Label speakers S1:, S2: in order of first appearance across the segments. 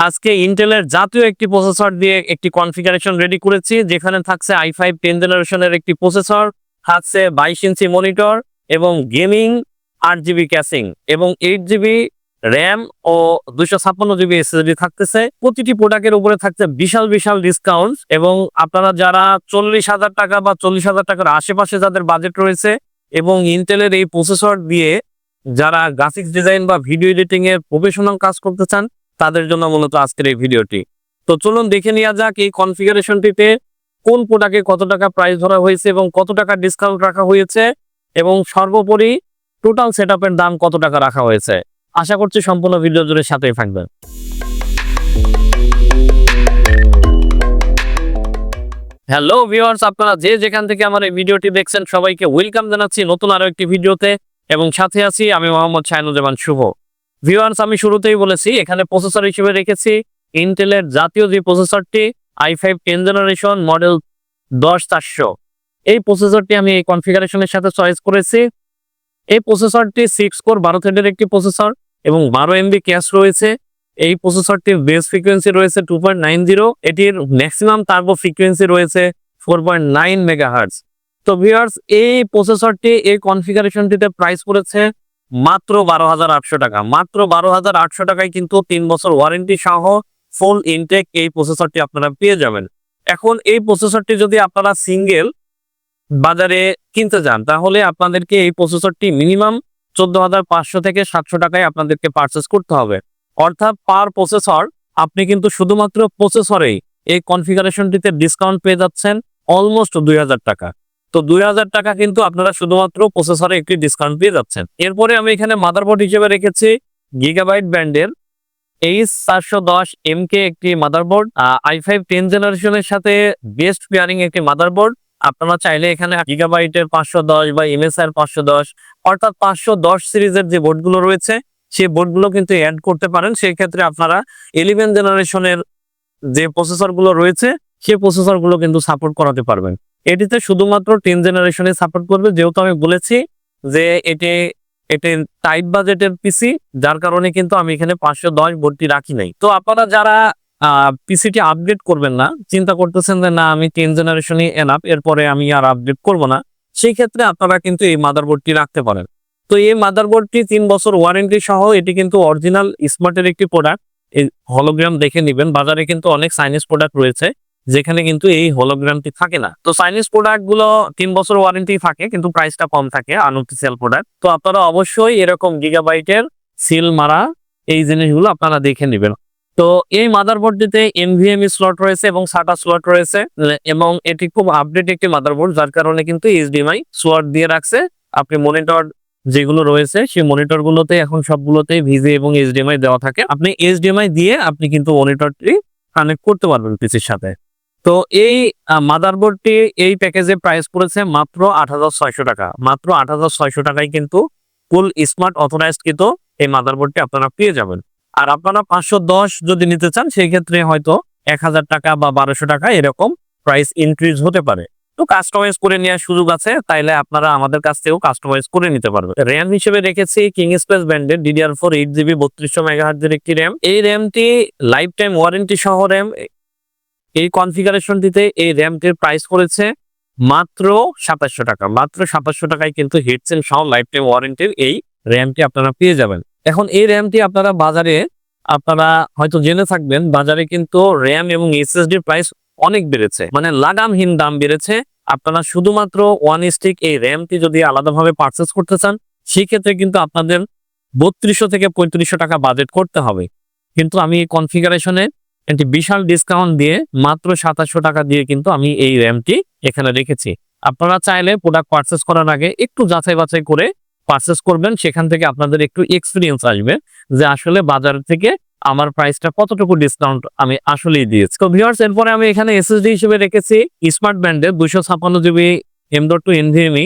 S1: আজকে ইন্টেলের জাতীয় একটি প্রসেসর দিয়ে একটি কনফিগারেশন রেডি করেছি, যেখানে থাকছে i5 10 জেনারেশনের একটি প্রসেসর, থাকছে 22 ইঞ্চি মনিটর এবং গেমিং 8GB ক্যাশিং এবং 8GB র্যাম ও 256GB এসএসডি থাকতেছে। প্রতিটি প্রোডাক্টের উপরে থাকছে বিশাল বিশাল ডিসকাউন্ট এবং আপনারা যারা 40,000 টাকা বা 40,000 টাকার আশেপাশে যাদের বাজেট রয়েছে এবং ইন্টেলের এই প্রসেসর দিয়ে যারা গ্রাফিক্স ডিজাইন বা ভিডিও এডিটিং এর প্রফেশনাল কাজ করতে চান, তাদের জন্য মূলত আজকের এই ভিডিওটি। তো চলুন দেখে নেওয়া যাক এই কনফিগারেশনটিতে কোন প্রোডাক্টে কত টাকা প্রাইস ধরা হয়েছে এবং কত টাকা ডিসকাউন্ট রাখা হয়েছে এবং সর্বোপরি টোটাল সেটআপের দাম কত টাকা রাখা হয়েছে। আশা করছি সম্পূর্ণ ভিডিও জুড়ে সাথেই থাকবেন। হ্যালো ভিউয়ার্স, আপনারা যে যেখান থেকে আমার এই ভিডিওটি দেখছেন সবাইকে ওয়েলকাম জানাচ্ছি নতুন আরো একটি ভিডিওতে এবং সাথে আছি আমি মোহাম্মদ শাহিনুজ্জামান শুভ। ভিউয়ার্স, আমি শুরুতেই বলেছি এখানে প্রসেসর হিসেবে রেখেছি ইন্টেলের জাতীয় যে প্রসেসরটি i5 10 জেনারেশন মডেল 10400। এই প্রসেসরটি আমি এই কনফিগারেশনের সাথে চয়েস করেছি। এই প্রসেসরটি 6 কোর 12 থ্রেডের একটি প্রসেসর এবং 12 MB ক্যাশ রয়েছে। এই প্রসেসরটির বেস ফ্রিকোয়েন্সি রয়েছে 2.90, এটির ম্যাক্সিমাম টার্বো ফ্রিকোয়েন্সি রয়েছে 4.9 মেগাহার্টজ। তো ভিউয়ার্স, এই প্রসেসরটি এই কনফিগারেশনটিতে প্রাইস পড়েছে মাত্র 12,800 টাকা। মাত্র 12,800 টাকায় কিন্তু 3 বছর ওয়ারেন্টি সহ ফুল ইনটেক এই প্রসেসরটি আপনারা পেয়ে যাবেন। এখন এই প্রসেসরটি যদি আপনারা সিঙ্গেল বাজারে কিনতে যান তাহলে আপনাদেরকে এই প্রসেসরটি মিনিমাম 14,500 থেকে 700 টাকায় আপনাদেরকে পারচেস করতে হবে। অর্থাৎ পার প্রসেসর আপনি কিন্তু শুধুমাত্র প্রসেসরেই এই কনফিগারেশনটিতে ডিসকাউন্ট পেয়ে যাচ্ছেন অলমোস্ট 2,000 টাকা। তো 2,000 টাকা কিন্তু আপনারা শুধুমাত্র প্রসেসরে একটি ডিসকাউন্ট পেয়ে যাচ্ছেন। এরপরে আমি এখানে মাদারবোর্ড হিসেবে রেখেছি গিগাবাইট ব্র্যান্ডের H410MK একটি মাদারবোর্ড, i5 10 জেনারেশনের সাথে বেস্ট পেয়ারিং একটি মাদারবোর্ড। আপনারা চাইলে এখানে গিগাবাইটের 510 বা MSI 510 অর্থাৎ 510 সিরিজের যে বোর্ডগুলো রয়েছে সেই বোর্ডগুলো কিন্তু অ্যাড করতে পারেন। সেই ক্ষেত্রে আপনারা 11 জেনারেশনের যে প্রসেসরগুলো রয়েছে সেই প্রসেসরগুলো কিন্তু সাপোর্ট করাতে পারবেন। এটিতে শুধুমাত্র 10 জেনারেশনে সাপোর্ট করবে, যেহেতু আমি বলেছি যে এটি টাইট বাজেটের পিসি, যার কারণে কিন্তু আমি এখানে 510 বোর্ডটি রাখি নাই। তো আপনারা যারা পিসিটি আপগ্রেড করবেন না, চিন্তা করতেছেন যে না আমি 10 জেনারেশনই এনাফ, এরপরে আমি আর আপগ্রেড করব না, সেই ক্ষেত্রে আপনারা কিন্তু এই মাদারবোর্ডটি রাখতে পারেন। তো এই মাদারবোর্ডটি 3 বছর ওয়ারেন্টি সহ, এটি কিন্তু অরিজিনাল স্মার্টের একটি প্রোডাক্ট। এই হলোগ্রাম দেখে নেবেন, বাজারে কিন্তু অনেক চাইনিজ প্রোডাক্ট রয়েছে যেখানে কিন্তু এই হলোগ্রামটি থাকে না। তো চাইনিজ প্রোডাক্ট গুলো 3 বছর ওয়ারেন্টি থাকে কিন্তু প্রাইসটা কম থাকে আনঅফিসিয়াল প্রোডাক্ট। তো আপনারা অবশ্যই এরকম গিগাবাইটের সিল মারা এই জিনিসগুলো আপনারা দেখে নেবেন। তো এই মাদারবোর্ডটিতে NVMe স্লট রয়েছে এবং SATA স্লট রয়েছে এবং এটি খুব আপডেট একটি মাদারবোর্ড, যার কারণে কিন্তু HDMI স্লট দিয়ে রাখছে। আপনি মনিটর যেগুলো রয়েছে সেই মনিটর গুলোতে এখন সবগুলোতেই VGA এবং HDMI দেওয়া থাকে। আপনি HDMI দিয়ে আপনি কিন্তু মনিটরটি কানেক্ট করতে পারবেন পিসির সাথে। তো এই মাদারবোর্ডটি এই প্যাকেজে প্রাইস পড়েছে মাত্র 8,600 টাকা। মাত্র 8,600 টাকায় কিন্তু ফুল স্মার্ট অথরাইজড কিন্তু এই মাদারবোর্ডটি আপনারা পেয়ে যাবেন। আর আপনারা 510 যদি নিতে চান সেই ক্ষেত্রে হয়তো 1,000 টাকা বা 1,200 টাকা এরকম প্রাইস ইনক্রিজ হতে পারে। তো কাস্টমাইজ করে নেওয়ার সুযোগ আছে, তাইলে আপনারা আমাদের কাছ থেকেও কাস্টমাইজ করে নিতে পারবেন। র্যাম হিসেবে রেখেছি কিং স্পেস ব্র্যান্ডের DDR4 8GB 3200 মেগাহার্টজের একটি র্যাম। এই র্যামটি লাইফ টাইম ওয়ারেন্টি সহ র্যাম। এই কনফিগারেশনটিতে এই র্যামটির প্রাইস করেছে মাত্র 2700 টাকা। মাত্র 2700 টাকায় কিন্তু হিটসেল সহ লাইফ টাইম ওয়ারেন্টির এই র্যামটি আপনারা পেয়ে যাবেন। এখন এই র্যামটি আপনারা বাজারে আপনারা হয়তো জেনে থাকবেন, বাজারে কিন্তু র্যাম এবং SSDর প্রাইস অনেক বেড়েছে, মানে লাগামহীন দাম বেড়েছে। আপনারা শুধুমাত্র ওয়ান স্টিক এই র্যামটি যদি আলাদাভাবে পারচেস করতে চান সেই ক্ষেত্রে কিন্তু আপনাদের 3200 থেকে 3500 টাকা বাজেট করতে হবে। কিন্তু আমি এই কনফিগারেশনে একটি বিশাল ডিসকাউন্ট দিয়ে মাত্র 2700 টাকা দিয়ে কিন্তু আমি এই র্যামটি এখানে রেখেছি। আপনারা চাইলে প্রোডাক্ট পারচেস করার আগে একটু যাচাই বাছাই করে পারচেস করবেন, সেখান থেকে আপনাদের একটু এক্সপিরিয়েন্স আসবে যে আসলে বাজার থেকে আমার প্রাইসটা কতটুকু ডিসকাউন্ট আমি আসলেই দিয়েছি। তো ভিউয়ার্স, এরপরে আমি এখানে SSD হিসেবে রেখেছি স্মার্ট ব্র্যান্ডের 256GB M.2 NVMe।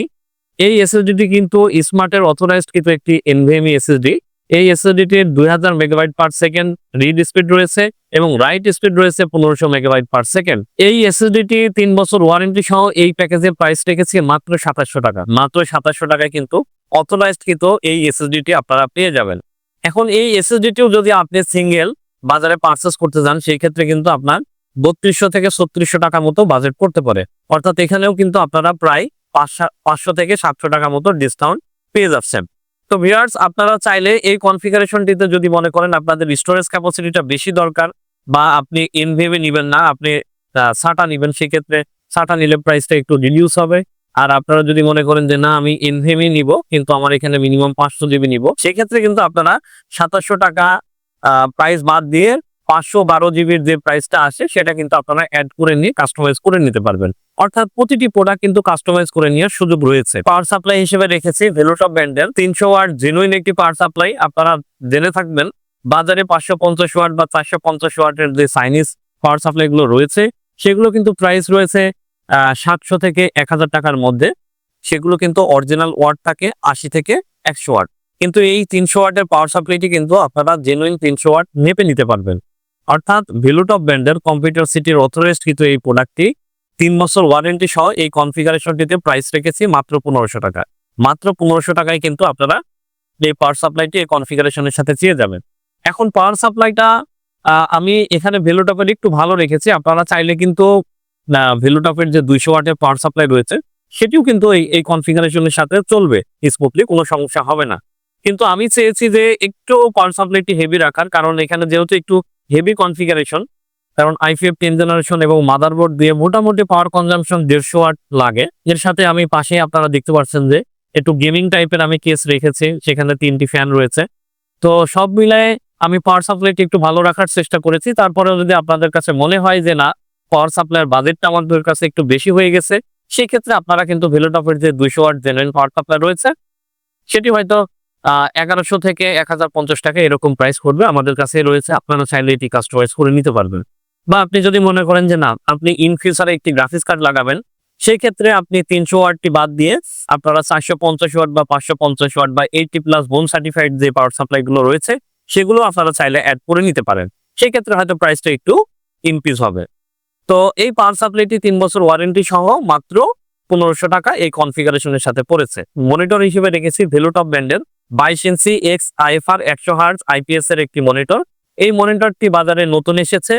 S1: এই SSDটি কিন্তু স্মার্টের অথরাইজড কিন্তু একটি NVMe SSD। এই SSDটির 2000 megabyte per second read speed রয়েছে এবং রাইট স্পিড রয়েছে 1500 মেগাবাইট পার সেকেন্ড। এই SSDটি 3 বছর ওয়ারেন্টি সহ এই প্যাকেজের প্রাইস রেখেছি মাত্র 2700 টাকা। মাত্র 2700 টাকায় কিন্তু অথরাইজড কিন্তু এই SSDটি আপনারা পেয়ে যাবেন। এখন এই SSDটিও যদি আপনি সিঙ্গেল বাজারে পারচেস করতে যান সেই ক্ষেত্রে কিন্তু আপনার 3200 থেকে 3600 টাকা মতো বাজেট করতে পারে। অর্থাৎ এখানেও কিন্তু আপনারা প্রায় 500 থেকে 700 টাকা মতো ডিসকাউন্ট পেয়ে যাচ্ছেন। তো ভিউয়ার্স, আপনারা চাইলে এই কনফিগারেশনটিতে যদি মনে করেন আপনাদের স্টোরেজ ক্যাপাসিটিটা বেশি দরকার বা আপনি এনভিএমই নিবেন না, আপনি সাটা নিবেন, সেক্ষেত্রে সাটা নিলে প্রাইসটা একটু রিডিউস হবে। আর আপনারা যদি মনে করেন যে না আমি এনভিএমই নিব কিন্তু আমার এখানে মিনিমাম 500 জিবি নিব, সেক্ষেত্রে কিন্তু আপনারা 2700 টাকা প্রাইস বাদ দিয়ে 512 জিবির যে প্রাইসটা আসে সেটা কিন্তু আপনারা অ্যাড করে নিয়ে কাস্টমাইজ করে নিতে পারবেন। অর্থাৎ প্রতিটি প্রোডাক্ট কিন্তু কাস্টমাইজ করে নেওয়ার সুযোগ রয়েছে। পাওয়ার সাপ্লাই হিসেবে রেখেছি ভেলোটপ ব্র্যান্ডের 300 ওয়াট জেনুইন একটি পাওয়ার সাপ্লাই। আপনারা জেনে থাকবেন বাজারে 550 ওয়াট বা 450 ওয়াটের যে চাইনিজ পাওয়ার সাপ্লাই গুলো রয়েছে সেগুলো কিন্তু প্রাইস রয়েছে 700 থেকে 1000 টাকার মধ্যে। সেগুলো কিন্তু অরিজিনাল ওয়াট থাকে 80 থেকে 100 ওয়াট। কিন্তু এই 300 ওয়াটের পাওয়ার সাপ্লাইটি কিন্তু আপনারা জেনুইন 300 ওয়াট মেপে নিতে পারবেন। অর্থাৎ ভেলোটপ ব্র্যান্ডের কম্পিউটার সিটির অথরাইজড কিন্তু এই প্রোডাক্টটি 3 বছর ওয়ারেন্টি সহ এই কনফিগারেশনটিতে প্রাইস রেখেছি মাত্র 1500 টাকা। মাত্র 1500 টাকায় কিন্তু আপনারা এই পাওয়ার সাপ্লাইটি এই কনফিগারেশনের সাথে চেয়ে যাবেন। এখন পাওয়ার সাপ্লাইটা আমি এখানে ভেলোটপের একটু ভালো রেখেছি। আপনারা চাইলে কিন্তু ভেলোটপের যে 200 ওয়াটের পাওয়ার সাপ্লাই রয়েছে সেটিও কিন্তু এই কনফিগারেশনের সাথে চলবে স্মুথলি, কোনো সমস্যা হবে না। কিন্তু আমি চেয়েছি যে একটু পাওয়ার সাপ্লাইটি হেভি রাখার, কারণ এখানে যেহেতু একটু হেভি কনফিগারেশন, কারণ i5 10 জেনারেশন এবং মাদারবোর্ড দিয়ে মোটামুটি পাওয়ার কনজাম্পশন 150 ওয়াট লাগে। এর সাথে আমি পাশে আপনারা দেখতে পাচ্ছেন যে একটু গেমিং টাইপের আমি কেস রেখেছি, সেখানে 3টি ফ্যান রয়েছে। তো সব মিলায়ে আমি পাওয়ার সাপ্লাইটি একটু ভালো রাখার চেষ্টা করেছি। তারপরেও যদি আপনাদের কাছে মনে হয় যে না পাওয়ার সাপ্লাইয়ের বাজেটটা আমাদের কাছে একটু বেশি হয়ে গেছে, সেই ক্ষেত্রে আপনারা কিন্তু ভেলোটপের যে 200 ওয়াট জেনুইন পাওয়ার সাপ্লাই রয়েছে সেটি হয়তো 1100 থেকে 1050 টাকা এরকম প্রাইস করবে, আমাদের কাছে রয়েছে। আপনারা চাইলে এটি কাস্টমাইজ করে নিতে পারবেন। বা আপনি যদি মনে করেন যে না আপনি ইন ফিউচারে একটি গ্রাফিক্স কার্ড লাগাবেন, সেই ক্ষেত্রে আপনি 300 ওয়াটটি বাদ দিয়ে আপনারা 450 ওয়াট বা 550 ওয়াট বা 80+ বোন সার্টিফাইড যে পাওয়ার সাপ্লাই গুলো রয়েছে সেগুলো আপনারা চাইলে অ্যাড করে নিতে পারেন। সেই ক্ষেত্রে হয়তো প্রাইসটা একটু ইনক্রিজ হবে। তো এই পাওয়ার সাপ্লাইটি 3 বছর ওয়ারেন্টি সহ মাত্র 1500 টাকা এই কনফিগারেশনের সাথে পড়েছে। মনিটর হিসেবে রেখেছি ভেলোটপ ব্র্যান্ডের 22 ইঞ্চি এক্স আইএফআর 100 হার্টজ আইপিএস এর একটি মনিটর। এই মনিটরটি বাজারে নতুন এসেছে।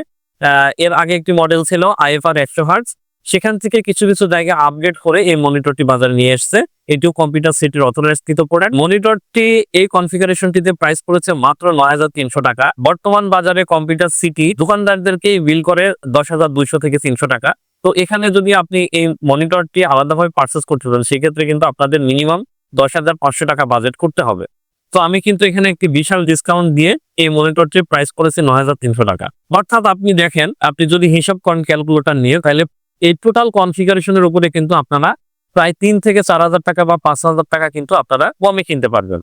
S1: এর আগে একটি মডেল ছিল আইএফআর 100 হার্টজ, সেখান থেকে কিছু কিছু জায়গায় আপগ্রেড করে এই মনিটরটি বাজারে নিয়ে এসেছে। এটিও কম্পিউটার সিটির অথরাইজকৃত প্রোডাক্ট। মনিটরটি এই কনফিগারেশনটিতে প্রাইস পড়েছে মাত্র 9300 টাকা। বর্তমান বাজারে কম্পিউটার সিটি দোকানদারদেরকে বিল করে 10200 থেকে 300 টাকা। তো এখানে যদি আপনি এই মনিটরটি আলাদাভাবে পারচেস করতে চান সেক্ষেত্রে কিন্তু আপনাদের মিনিমাম 10,500 টাকা বাজেট করতে হবে। তো আমি কিন্তু এখানে একটি বিশাল ডিসকাউন্ট দিয়ে এই মনিটরটির প্রাইস করেছি 9300 টাকা। অর্থাৎ আপনি দেখেন, আপনি যদি হিসাব করেন ক্যালকুলেটর নিয়ে, তাহলে এই টোটাল কনফিগারেশনের উপরে কিন্তু আপনারা প্রায় 3 থেকে 4000 টাকা বা 5000 টাকা কিন্তু আপনারা কমে কিনতে পারবেন।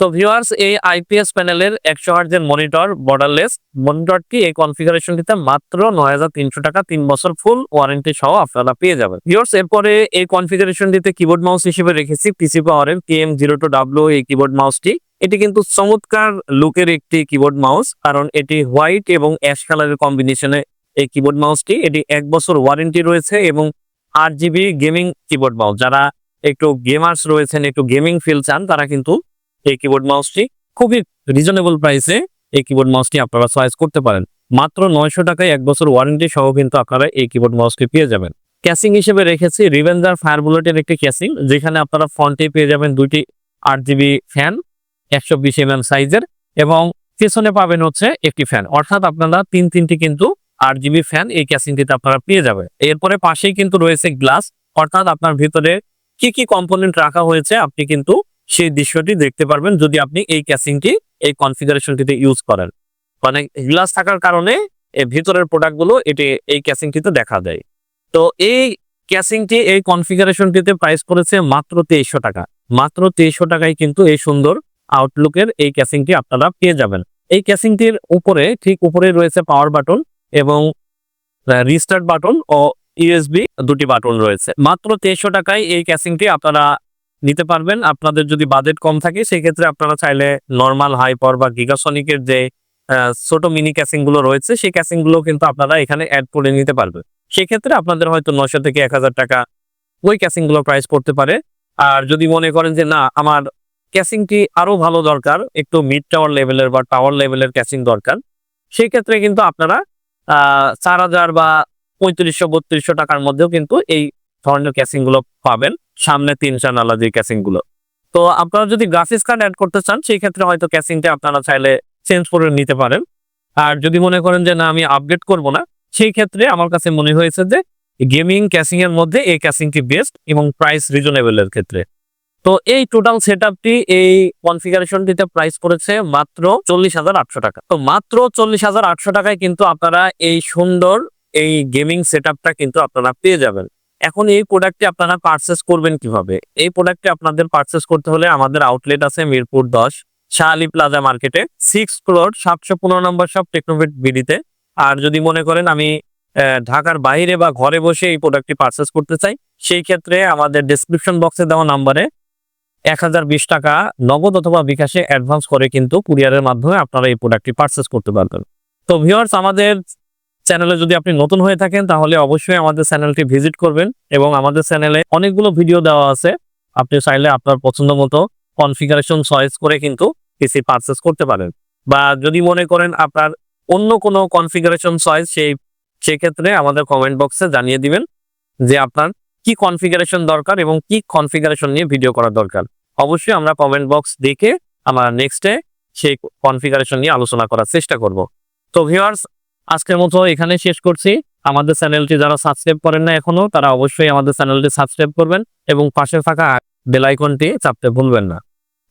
S1: তো ভিউয়ার্স, এই আইপিএস প্যানেলের 100 হার্জের মনিটর বর্ডারলেস মনিটরটি এই কনফিগারেশনটিতে মাত্র 9300 টাকা 3 বছর ফুল ওয়ারেন্টি সহ আপনারা পেয়ে যাবেন। ভিউয়ার্স, এরপরে এই কনফিগারেশনটিতে কিবোর্ড মাউস হিসেবে রেখেছি পিসি পাওয়ারের TM02W এই কিবোর্ড মাউসটি। এটি কিন্তু চমৎকার লুকের একটি কিবোর্ড মাউস, কারণ এটি হোয়াইট এবং অ্যাশ কালারের কম্বিনেশনে এই কিবোর্ড মাউসটি। এটি 1 বছর ওয়ারেন্টি রয়েছে এবং 8GB গেমিং কিবোর্ড মাউস। যারা একটু গেমার্স রয়েছেন, একটু গেমিং ফিল চান, তারা কিন্তু এই কিবোর্ড মাউসটি খুবই রিজনেবল প্রাইসে এই কিবোর্ড মাউসটি আপনারা চয়েস করতে পারেন। মাত্র 900 টাকায় 1 বছর ওয়ারেন্টি সহ কিন্তু আপনারা এই কিবোর্ড মাউসটি পেয়ে যাবেন। ক্যাসিং হিসেবে রেখেছি রিভেঞ্জার ফায়ারবুলেটের একটি ক্যাসিং, যেখানে আপনারা ফ্রন্টে পেয়ে যাবেন 2টি 8GB ফ্যান 120 mm সাইজের এবং পেছনে পাবেন হচ্ছে একটি ফ্যান। অর্থাৎ আপনারা 3টি কিন্তু 8GB ফ্যান এই ক্যাসিংটিতে আপনারা পেয়ে যাবেন। এরপরে পাশেই কিন্তু রয়েছে গ্লাস, অর্থাৎ আপনার ভিতরে কি কি কম্পোনেন্ট রাখা হয়েছে আপনি কিন্তু সেই দৃশ্যটি দেখতে পারবেন যদি আপনি এই ক্যাসিংটি এই কনফিগারেশনটিতে ইউজ করেন। মানে গ্লাস থাকার কারণে এই ভিতরের প্রোডাক্টগুলো এই ক্যাসিংটিতে দেখা যায়। তো এই ক্যাসিংটি এই কনফিগারেশনটিতে প্রাইস করেছে মাত্র 2300 টাকা। মাত্র 2300 টাকায় কিন্তু এই সুন্দর আউটলুকের এই ক্যাসিংটি আপনারা পেয়ে যাবেন। এই ক্যাসিংটির উপরে ঠিক উপরে রয়েছে পাওয়ার বাটন এবং রিস্টার্ট বাটন ও ইউএসবি 2টি বাটন রয়েছে। মাত্র 2300 টাকায় এই ক্যাসিংটি আপনারা নিতে পারবেন। আপনাদের যদি বাজেট কম থাকে সেক্ষেত্রে আপনারা চাইলে নরমাল হাই পাওয়ার বা গিগাসনিকের যে ছোট মিনি ক্যাসিং গুলো রয়েছে সেই ক্যাসিং গুলো কিন্তু আপনারা এখানে অ্যাড করে নিতে পারবেন। সেক্ষেত্রে আপনাদের হয়তো 900 থেকে 1000 টাকা ওই ক্যাসিং গুলো প্রাইস পড়তে পারে। আর যদি মনে করেন যে না আমার ক্যাসিংটি আরো ভালো দরকার, একটু মিড টাওয়ার লেভেলের বা টাওয়ার লেভেলের ক্যাসিং দরকার, সেই ক্ষেত্রে কিন্তু আপনারা 4000 বা 3500-3200 টাকার মধ্যেও কিন্তু এই ধরনের ক্যাসিং গুলো পাবেন, সামনে 3 জানালা যে ক্যাসিং গুলো। তো আপনারা যদি গ্রাফিক্স কার্ড অ্যাড করতে চান সেই ক্ষেত্রে হয়তো ক্যাসিংটা আপনারা চাইলে চেঞ্জ করে নিতে পারেন। আর যদি মনে করেন যে না আমি আপডেট করব না, সেই ক্ষেত্রে আমার কাছে মনে হয়েছে যে গেমিং ক্যাসিং এর মধ্যে এই ক্যাসিংটি বেস্ট এবং প্রাইস রিজনেবল এর ক্ষেত্রে। তো এই টোটাল সেটআপটি এই কনফিগারেশনটিতে প্রাইস পড়েছে মাত্র 40,800 টাকা। তো মাত্র 40,800 টাকায় কিন্তু আপনারা এই সুন্দর এই গেমিং সেটআপটা কিন্তু আপনারা পেয়ে যাবেন। এখন এই প্রোডাক্টটি আপনারা পারচেজ করবেন কিভাবে? এই প্রোডাক্টটি আপনাদের পারচেজ করতে হলে আমাদের আউটলেট আছে মিরপুর 10 শাহ আলী প্লাজা মার্কেটে 6 ফ্লোর 715 নম্বর শপ টেকনোভেট বিডিতে। আর যদি মনে করেন আমি ঢাকার বাইরে বা ঘরে বসে এই প্রোডাক্টটি পারচেজ করতে চাই, সেই ক্ষেত্রে আমাদের ডেসক্রিপশন বক্সে দেওয়া নাম্বারে 1020 টাকা নগদ অথবা বিকাশে অ্যাডভান্স করে কিন্তু কুরিয়ারের মাধ্যমে আপনারা এই প্রোডাক্টটি পারচেজ করতে পারবেন। তো ভিউয়ার্স, আমাদের চ্যানেলে যদি আপনি নতুন হয়ে থাকেন তাহলে অবশ্যই আমাদের চ্যানেলটি ভিজিট করবেন এবং আমাদের চ্যানেলে অনেকগুলো ভিডিও দেওয়া আছে। আপনি চাইলে আপনার পছন্দ মতো কনফিগারেশন চয়েস করে কিন্তু পিসি পারচেজ করতে পারেন। বা যদি মনে করেন আপনার অন্য কোনো কনফিগারেশন চয়েস সেক্ষেত্রে আমাদের কমেন্ট বক্সে জানিয়ে দিবেন যে আপনার কি কনফিগারেশন দরকার এবং কি কনফিগারেশন নিয়ে ভিডিও করা দরকার। অবশ্যই আমরা কমেন্ট বক্স দেখে আমরা নেক্সটে সেই কনফিগারেশন নিয়ে আলোচনা করার চেষ্টা করব। তো ভিউয়ার্স, আজকের মতো এখানে শেষ করছি। আমাদের চ্যানেলটি যারা সাবস্ক্রাইব করেন না এখনো, তারা অবশ্যই আমাদের চ্যানেলটি সাবস্ক্রাইব করবেন এবং পাশে থাকা বেল আইকনটি চাপতে ভুলবেন না।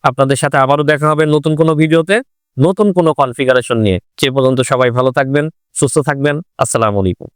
S1: আপনাদের সাথে আবারও দেখা হবে নতুন কোনো ভিডিওতে, নতুন কোনো কনফিগারেশন নিয়ে। সে পর্যন্ত সবাই ভালো থাকবেন, সুস্থ থাকবেন। আসসালামু আলাইকুম।